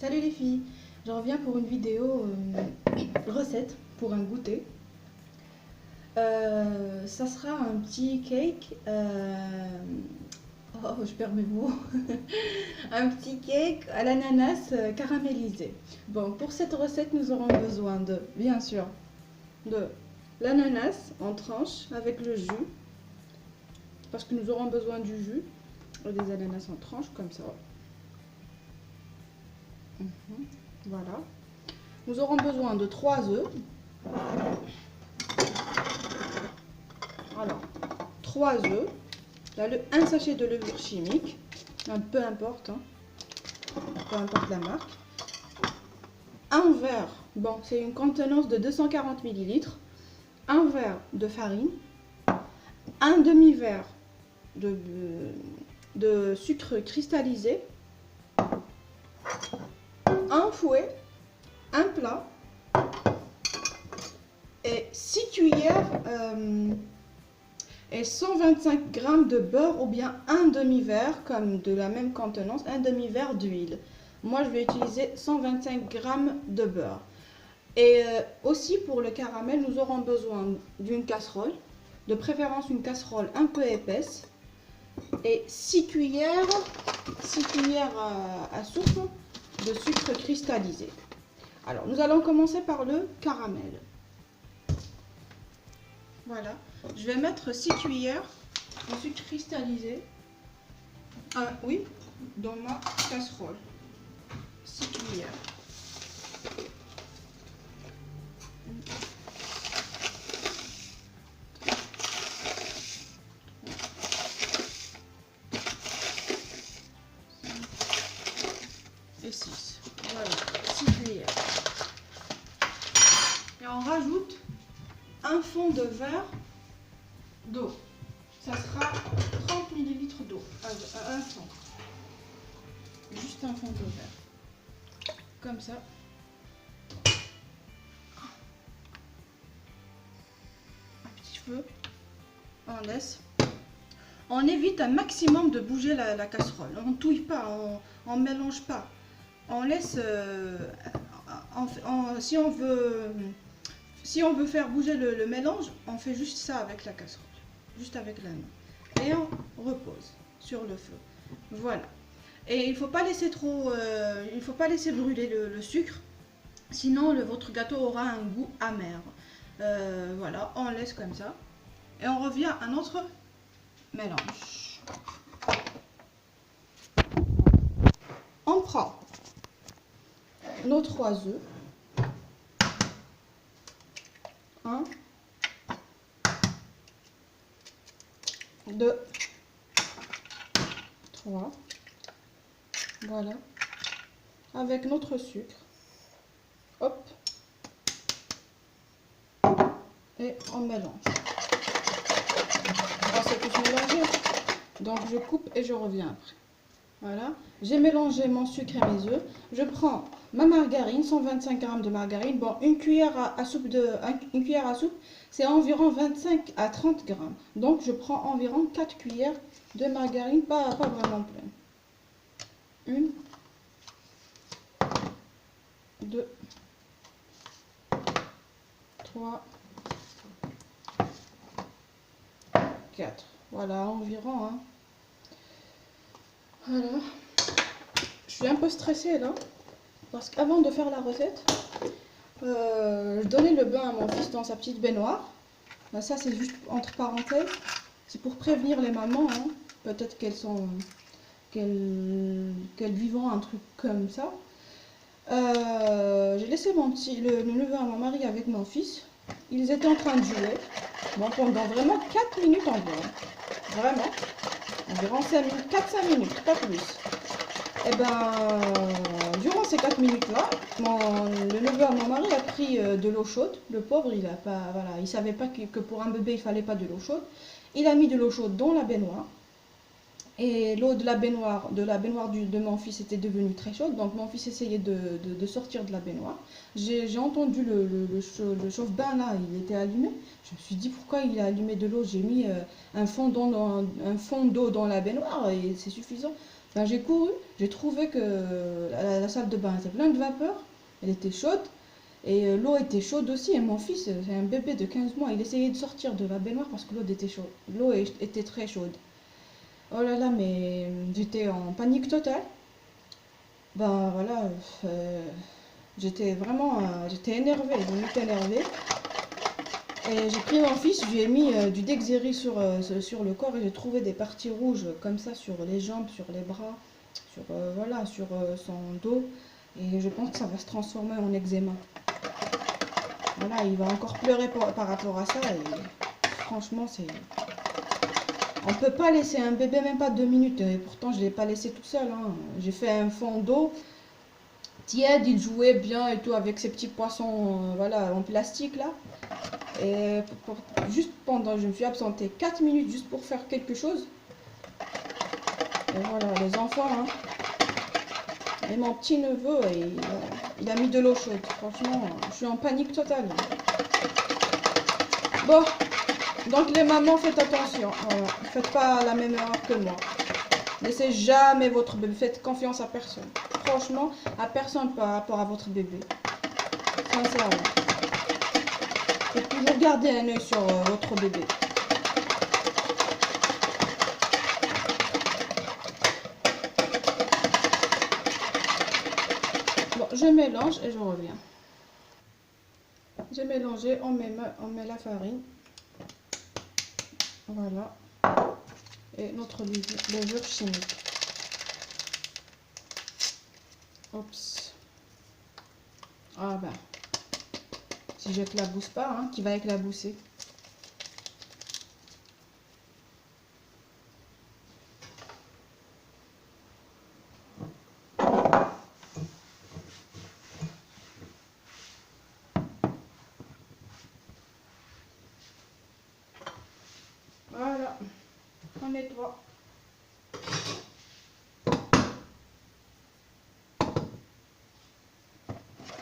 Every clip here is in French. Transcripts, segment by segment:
Salut les filles, je reviens pour une vidéo recette pour un goûter. Ça sera un petit cake, oh je perds mes mots, un petit cake à l'ananas caramélisé. Bon, pour cette recette nous aurons besoin de, bien sûr, de l'ananas en tranches avec le jus, parce que nous aurons besoin du jus et des ananas en tranches comme ça. Voilà. Nous aurons besoin de 3 œufs. Alors, 3 œufs. Là, un sachet de levure chimique. Peu importe, hein. Peu importe la marque. Un verre. Bon, c'est une contenance de 240 ml. Un verre de farine. Un demi-verre de sucre cristallisé. Un fouet. Un plat. Et 6 cuillères et 125 g de beurre ou bien un demi-verre, comme de la même contenance, un demi-verre d'huile. Moi, je vais utiliser 125 g de beurre. Et aussi pour le caramel, nous aurons besoin d'une casserole, de préférence une casserole un peu épaisse, et 6 cuillères à soupe de sucre cristallisé. Alors, nous allons commencer par le caramel. Voilà, je vais mettre 6 cuillères de sucre cristallisé, oui, dans ma casserole. 6 cuillères. Et 6. Voilà, 6 cuillères. Et on rajoute un fond de verre d'eau. Ça sera 30 ml d'eau. Un fond. Juste un fond de verre. Comme ça. Un petit feu. On laisse. On évite un maximum de bouger la casserole. On ne touille pas, on ne mélange pas. On laisse. Si on veut faire bouger le mélange, on fait juste ça avec la casserole, juste avec la main. Et on repose sur le feu. Voilà. Et il ne faut pas laisser il faut pas laisser brûler le sucre, sinon votre gâteau aura un goût amer. Voilà, on laisse comme ça. Et on revient à notre mélange. On prend nos 3 œufs. 1, 2, 3. Voilà. Avec notre sucre. Hop. Et on mélange. On s'est tous mélangé. Donc je coupe et je reviens après. Voilà. J'ai mélangé mon sucre et mes œufs. Je prends ma margarine, 125 g de margarine. Bon, une cuillère à soupe, c'est environ 25 à 30 g. Donc, je prends environ 4 cuillères de margarine, pas vraiment pleine. 1, 2, 3, 4. Voilà, environ. Hein. Voilà. Je suis un peu stressée là. Parce qu'avant de faire la recette, je donnais le bain à mon fils dans sa petite baignoire. Là, ça, c'est juste entre parenthèses. C'est pour prévenir les mamans. Hein. Peut-être qu'elles vivront un truc comme ça. J'ai laissé le neveu à mon mari avec mon fils. Ils étaient en train de jouer. Bon, pendant vraiment 4 minutes environ. Vraiment. Environ 4-5 minutes, pas plus. Et ben, durant ces 4 minutes-là, le neveu à mon mari a pris de l'eau chaude. Le pauvre, il savait pas que pour un bébé, il fallait pas de l'eau chaude. Il a mis de l'eau chaude dans la baignoire. Et l'eau de la baignoire de mon fils était devenue très chaude. Donc mon fils essayait de sortir de la baignoire. J'ai entendu le chauffe-bain là, il était allumé. Je me suis dit pourquoi il a allumé de l'eau. J'ai mis un fond d'eau dans la baignoire et c'est suffisant. Ben, j'ai couru, j'ai trouvé que la salle de bain était pleine de vapeur, elle était chaude, et l'eau était chaude aussi, et mon fils, c'est un bébé de 15 mois, il essayait de sortir de la baignoire parce que l'eau était chaude. L'eau était très chaude. Oh là là, mais j'étais en panique totale. Ben voilà, j'étais vraiment, j'étais énervée, je m'étais énervée. Et j'ai pris mon fils, je lui ai mis du Dexéry sur le corps et j'ai trouvé des parties rouges comme ça sur les jambes, sur les bras, voilà, sur son dos. Et je pense que ça va se transformer en eczéma. Voilà, il va encore pleurer par rapport à ça. Et franchement, on peut pas laisser un bébé même pas 2 minutes. Et pourtant, je l'ai pas laissé tout seul, hein. J'ai fait un fond d'eau tiède, il jouait bien et tout avec ses petits poissons, voilà, en plastique là. Et juste je me suis absentée 4 minutes juste pour faire quelque chose. Et voilà, les enfants, hein. Et mon petit neveu, il a mis de l'eau chaude. Franchement, je suis en panique totale. Bon, donc les mamans, faites attention. Voilà. Faites pas la même erreur que moi. Laissez jamais votre bébé. Faites confiance à personne. Franchement, à personne par rapport à votre bébé. Sincèrement. Faut toujours garder un œil sur votre bébé. Bon, je mélange et je reviens. J'ai mélangé, on met la farine. Voilà. Et notre levure chimique. Oups. Ah ben, si j'éclabousse pas, hein, qui va éclabousser. Voilà, on nettoie.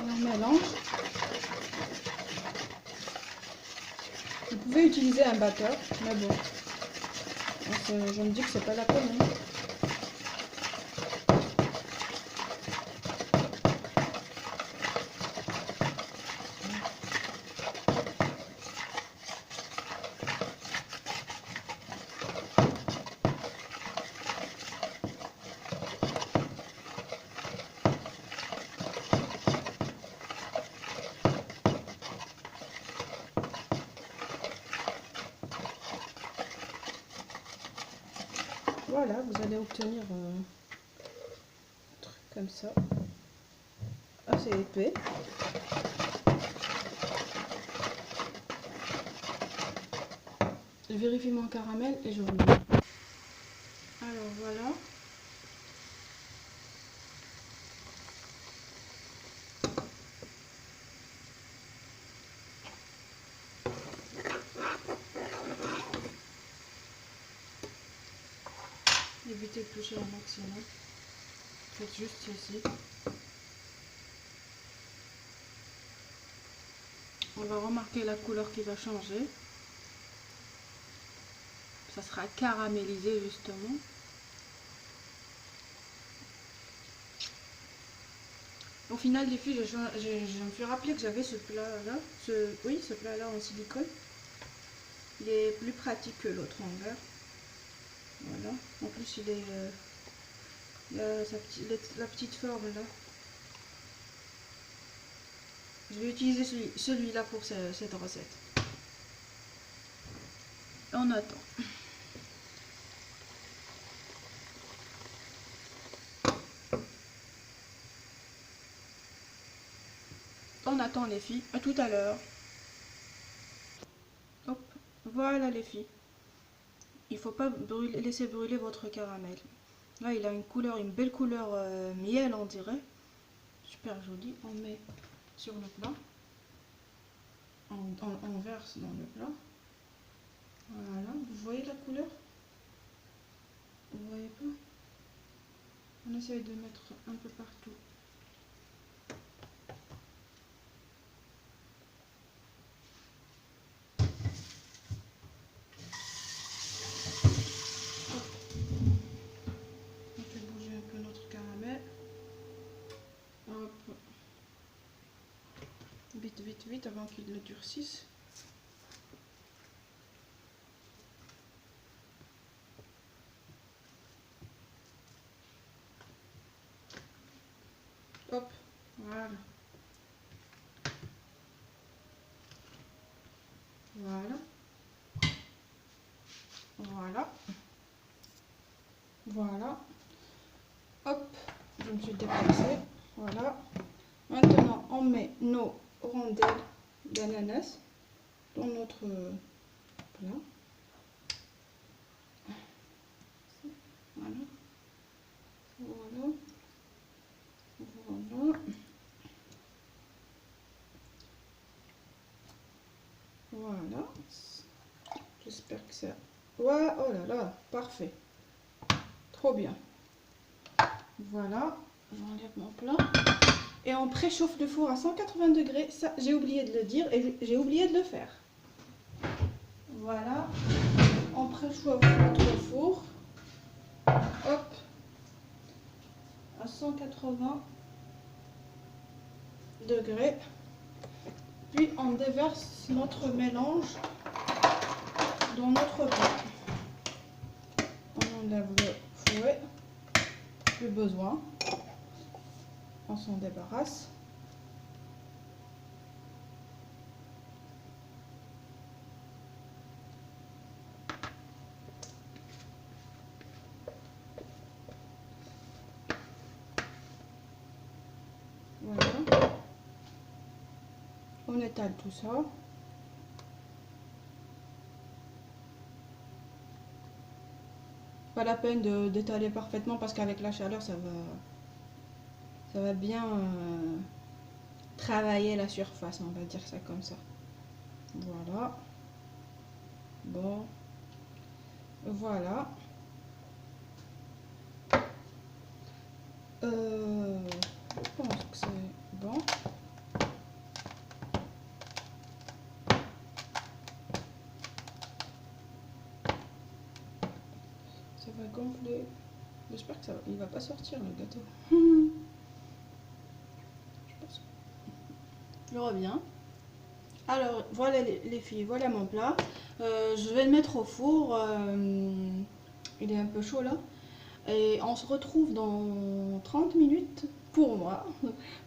Et on mélange. Vous pouvez utiliser un batteur, mais bon, je me dis que c'est pas la peine. Hein. Voilà, vous allez obtenir un truc comme ça. Assez épais. Je vérifie mon caramel et je reviens. Alors voilà. Évitez de toucher un maximum. Faites juste ici. On va remarquer la couleur qui va changer. Ça sera caramélisé justement. Au final, les filles, je me suis rappelé que j'avais ce plat-là. Ce plat-là en silicone. Il est plus pratique que l'autre en verre. Voilà. En plus, il a la petite forme là. Je vais utiliser celui-là pour cette recette. On attend. On attend les filles. À tout à l'heure. Hop. Voilà les filles. Il ne faut pas laisser brûler votre caramel. Là, il a une couleur, une belle couleur miel, on dirait. Super joli. On met sur le plat. On verse dans le plat. Voilà. Vous voyez la couleur? Vous voyez pas? On essaye de mettre un peu partout. On fait bouger vite avant qu'il le durcisse. Hop, voilà. Voilà. Voilà. Voilà. Hop, je me suis déplacée. Voilà. Maintenant, on met nos rondelles d'ananas dans notre plat. Voilà. Voilà. Voilà. Voilà. J'espère que ça... Ouais, oh là là, parfait. Trop bien. Voilà, j'enlève mon plat. Et on préchauffe le four à 180 degrés. Ça, j'ai oublié de le dire et j'ai oublié de le faire. Voilà. On préchauffe notre four. Hop. À 180 degrés. Puis on déverse notre mélange dans notre plat. On enlève le fouet. Plus besoin. On s'en débarrasse. Voilà. On étale tout ça. Pas la peine d'étaler parfaitement parce qu'avec la chaleur ça va bien travailler la surface, on va dire ça comme ça. Voilà. Bon. Voilà. Je pense que c'est bon. Ça va gonfler. J'espère que il va pas sortir le gâteau. Je reviens. Alors voilà les filles, voilà mon plat. Je vais le mettre au four. Il est un peu chaud là. Et on se retrouve dans 30 minutes pour moi.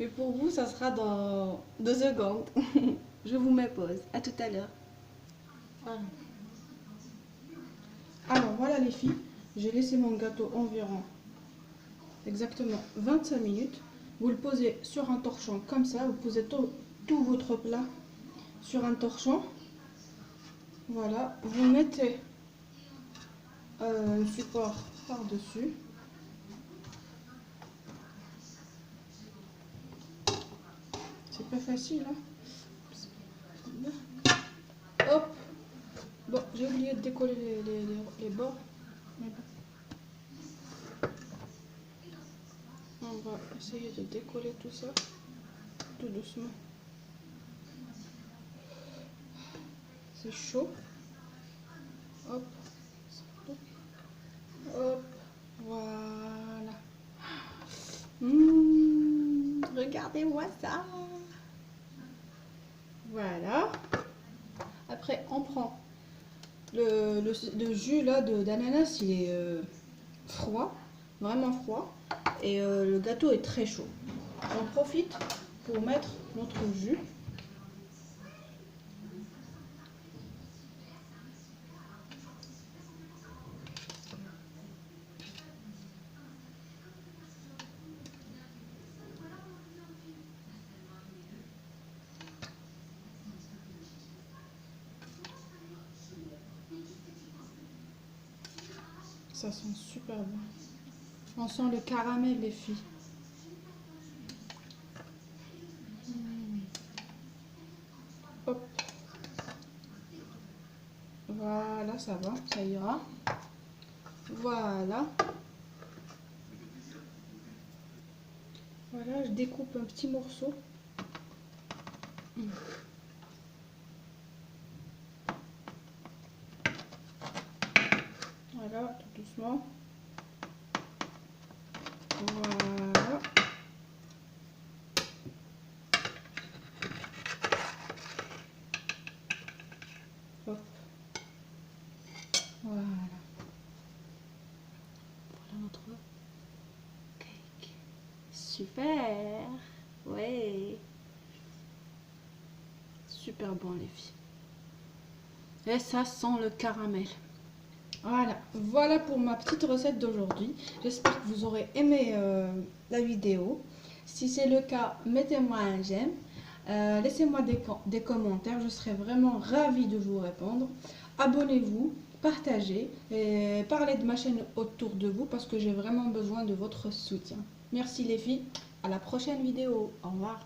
Mais pour vous, ça sera dans 2 secondes. Je vous mets pause. À tout à l'heure. Voilà. Alors voilà les filles. J'ai laissé mon gâteau environ exactement 25 minutes. Vous le posez sur un torchon comme ça. Vous posez tout votre plat sur un torchon. Voilà. Vous mettez un support par-dessus. C'est pas facile, hein. Hop. Bon, j'ai oublié de décoller les bords. On va essayer de décoller tout ça, tout doucement. C'est chaud. Hop. Hop. Voilà. Regardez-moi ça. Voilà. Après, on prend le jus là d'ananas, il est froid, vraiment froid. Et le gâteau est très chaud. On profite pour mettre notre jus. Ça sent super bon. On sent le caramel, les filles. Hop. Voilà, ça va, ça ira. Voilà. Voilà, je découpe un petit morceau. Voilà, tout doucement. Voilà. notre cake. Super. Ouais. Super bon les filles. Et ça sent le caramel. Voilà pour ma petite recette d'aujourd'hui. J'espère que vous aurez aimé la vidéo. Si c'est le cas, mettez-moi un j'aime. Laissez-moi des commentaires, je serai vraiment ravie de vous répondre. Abonnez-vous, partagez et parlez de ma chaîne autour de vous parce que j'ai vraiment besoin de votre soutien. Merci les filles, à la prochaine vidéo. Au revoir.